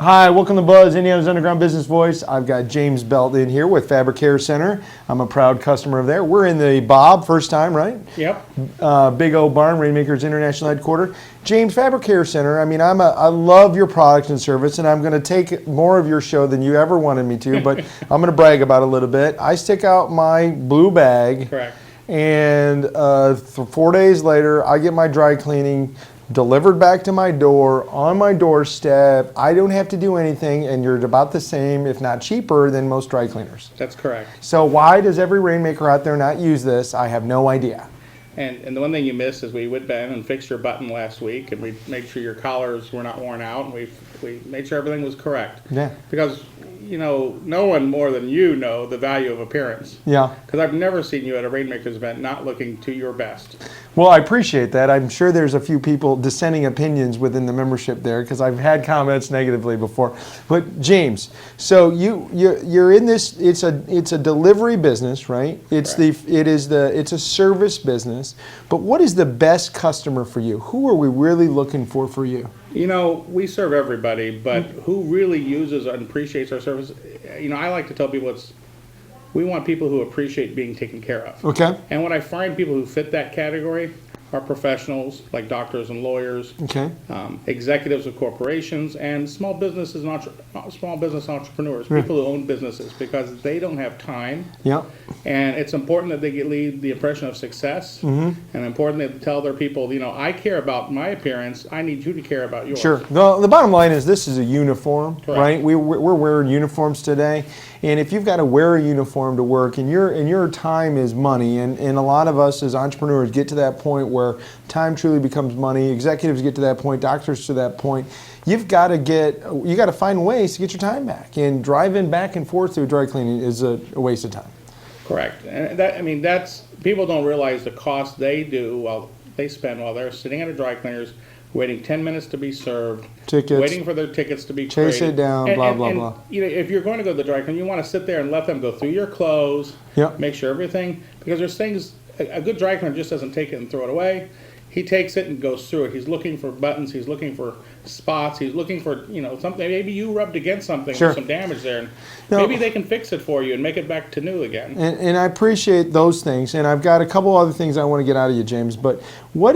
Hi, welcome to Buzz, Indiana's Underground Business Voice. I've got James Belt in here with Fabric Care Center. I'm a proud customer of theirs. We're in the Bob, first time, right? Yep. Big old barn, Rainmakers International Headquarters. James, Fabric Care Center, I mean, I love your product and service, and I'm going to take more of your show than you ever wanted me to, but I'm going to brag about it a little bit. I stick out my blue bag. Correct. And 4 days later, I get my dry cleaning delivered back to my door, on my doorstep. I don't have to do anything, and you're about the same, if not cheaper, than most dry cleaners. That's correct. So why does every rainmaker out there not use this? I have no idea. And the one thing you missed is we went back and fixed your button last week, and we made sure your collars were not worn out, and we made sure everything was correct. Yeah. Because, you know, no one more than you know the value of appearance. Yeah. Because I've never seen you at a Rainmakers event not looking to your best. Well, I appreciate that. I'm sure there's a few people dissenting opinions within the membership there because I've had comments negatively before. But James, so you're in this. It's a delivery business, right? It's a service business. But what is the best customer for you? Who are we really looking for you? You know, we serve everybody, but who really uses and appreciates our service? You know, I like to tell people we want people who appreciate being taken care of. Okay. And when I find people who fit that category are professionals like doctors and lawyers, Okay. Executives of corporations, and small business entrepreneurs, people who own businesses, because they don't have time. Yeah. And it's important that they leave the impression of success, and important that they tell their people, you know, I care about my appearance. I need you to care about yours. Sure. The bottom line is this is a uniform, Correct. right? We're wearing uniforms today, and if you've got to wear a uniform to work, and your time is money, and a lot of us as entrepreneurs get to that point where time truly becomes money. Executives get to that point, doctors to that point. You got to find ways to get your time back, and driving back and forth through dry cleaning is a waste of time. Correct. And that's people don't realize the cost they spend while they're sitting at a dry cleaner's, waiting 10 minutes to be served, Tickets, waiting for their tickets to be chase created. it down, blah, blah, blah. You know, if you're going to go to the dry cleaner, you want to sit there and let them go through your clothes, Yep. make sure everything, because there's things, a good dry cleaner just doesn't take it and throw it away. He takes it and goes through it. He's looking for buttons. He's looking for spots. He's looking for, you know, something. Maybe you rubbed against something. Sure. There's some damage there. And No. maybe they can fix it for you and make it back to new again. And I appreciate those things, and I've got a couple other things I want to get out of you, James. But who are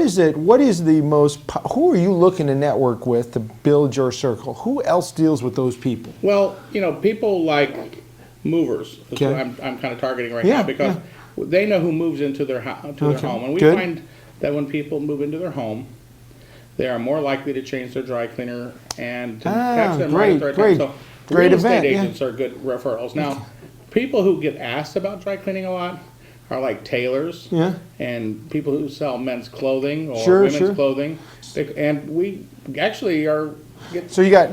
you looking to network with to build your circle? Who else deals with those people? Well, you know, people like movers. Is Okay. what I'm kind of targeting right Yeah, now, because they know who moves into their home. And we Good. find that when people move into their home, they are more likely to change their dry cleaner and to catch them right at the right great. time. So Great real event, estate yeah. agents are good referrals. Now, people who get asked about dry cleaning a lot are like tailors Yeah. and people who sell men's clothing or Sure, women's sure. clothing. And we actually are... So you got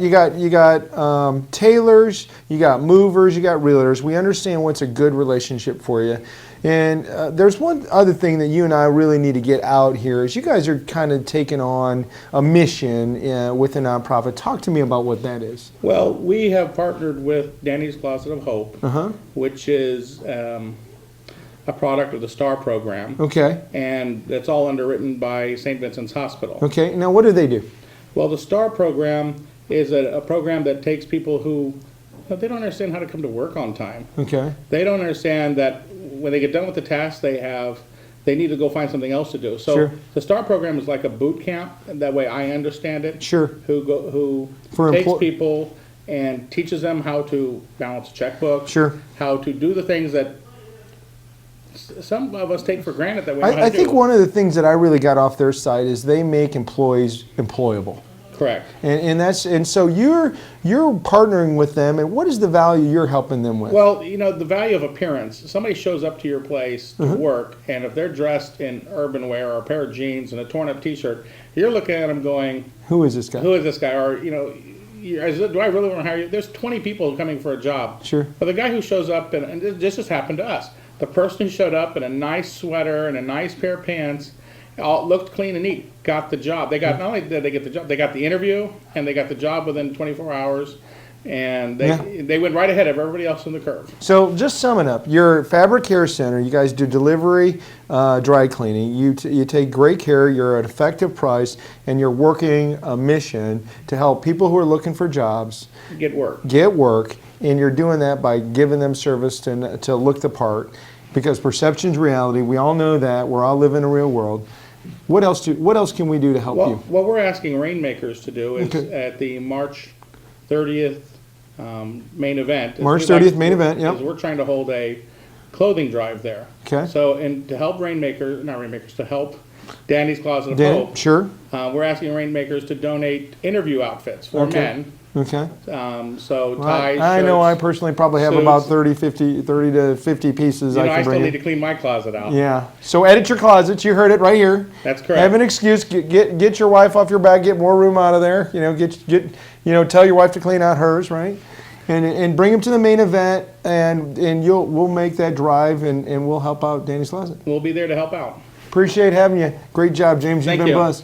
tailors, you got movers, you got realtors. We understand what's a good relationship for you. And there's one other thing that you and I really need to get out here is you guys are kind of taking on a mission with a nonprofit. Talk to me about what that is. Well, we have partnered with Danny's Closet of Hope, Uh-huh. which is a product of the STAR program. Okay. And that's all underwritten by St. Vincent's Hospital. Okay. Now, what do they do? Well, the STAR program is a program that takes people who, they don't understand how to come to work on time. Okay. They don't understand that when they get done with the task they need to go find something else to do. So Sure. the STAR program is like a boot camp, and that way I understand it. Sure. Who takes people and teaches them how to balance a checkbook. Sure. How to do the things that some of us take for granted that we know how to I do. think one of the things that I really got off their side is they make employees employable. Correct. And so you're partnering with them, and what is the value you're helping them with? Well, you know, the value of appearance. Somebody shows up to your place to work, and if they're dressed in urban wear or a pair of jeans and a torn-up T-shirt, you're looking at them going, Who is this guy? "Who is this guy?" Or, you know, do I really want to hire you? There's 20 people coming for a job. Sure. But the guy who shows up, and this has happened to us, the person who showed up in a nice sweater and a nice pair of pants, all looked clean and neat, got the job. They got, not only did they get the job, they got the interview, and they got the job within 24 hours. and Yeah. they went right ahead of everybody else in the curve. So just summing up, your Fabric Care Center, you guys do delivery, dry cleaning. You take great care. You're at an effective price, and you're working a mission to help people who are looking for jobs Get work. get work, and you're doing that by giving them service to look the part, because perception's reality. We all know that. We're all living in a real world. What else can we do to help Well, you? what we're asking Rainmakers to do is Okay. at the March 30th main event. March we like- 30th main event, yep. is we're trying to hold a clothing drive there. Okay. So, and to help not Rainmakers, to help Danny's Closet of Dan, Hope, sure. we're asking Rainmakers to donate interview outfits for Okay. men. Okay. So Well, ties, I know I shirts. personally probably have suits. about 30 to 50 pieces You know, I I can still bring need in. to clean my closet out. Yeah. So edit your closets. You heard it right here. That's correct. Have an excuse. Get your wife off your back. Get more room out of there. You know, tell your wife to clean out hers, right? And bring them to the main event, and we'll make that drive, and we'll help out Danny's Closet. We'll be there to help out. Appreciate having you. Great job, James. Thank You've been you. buzzed.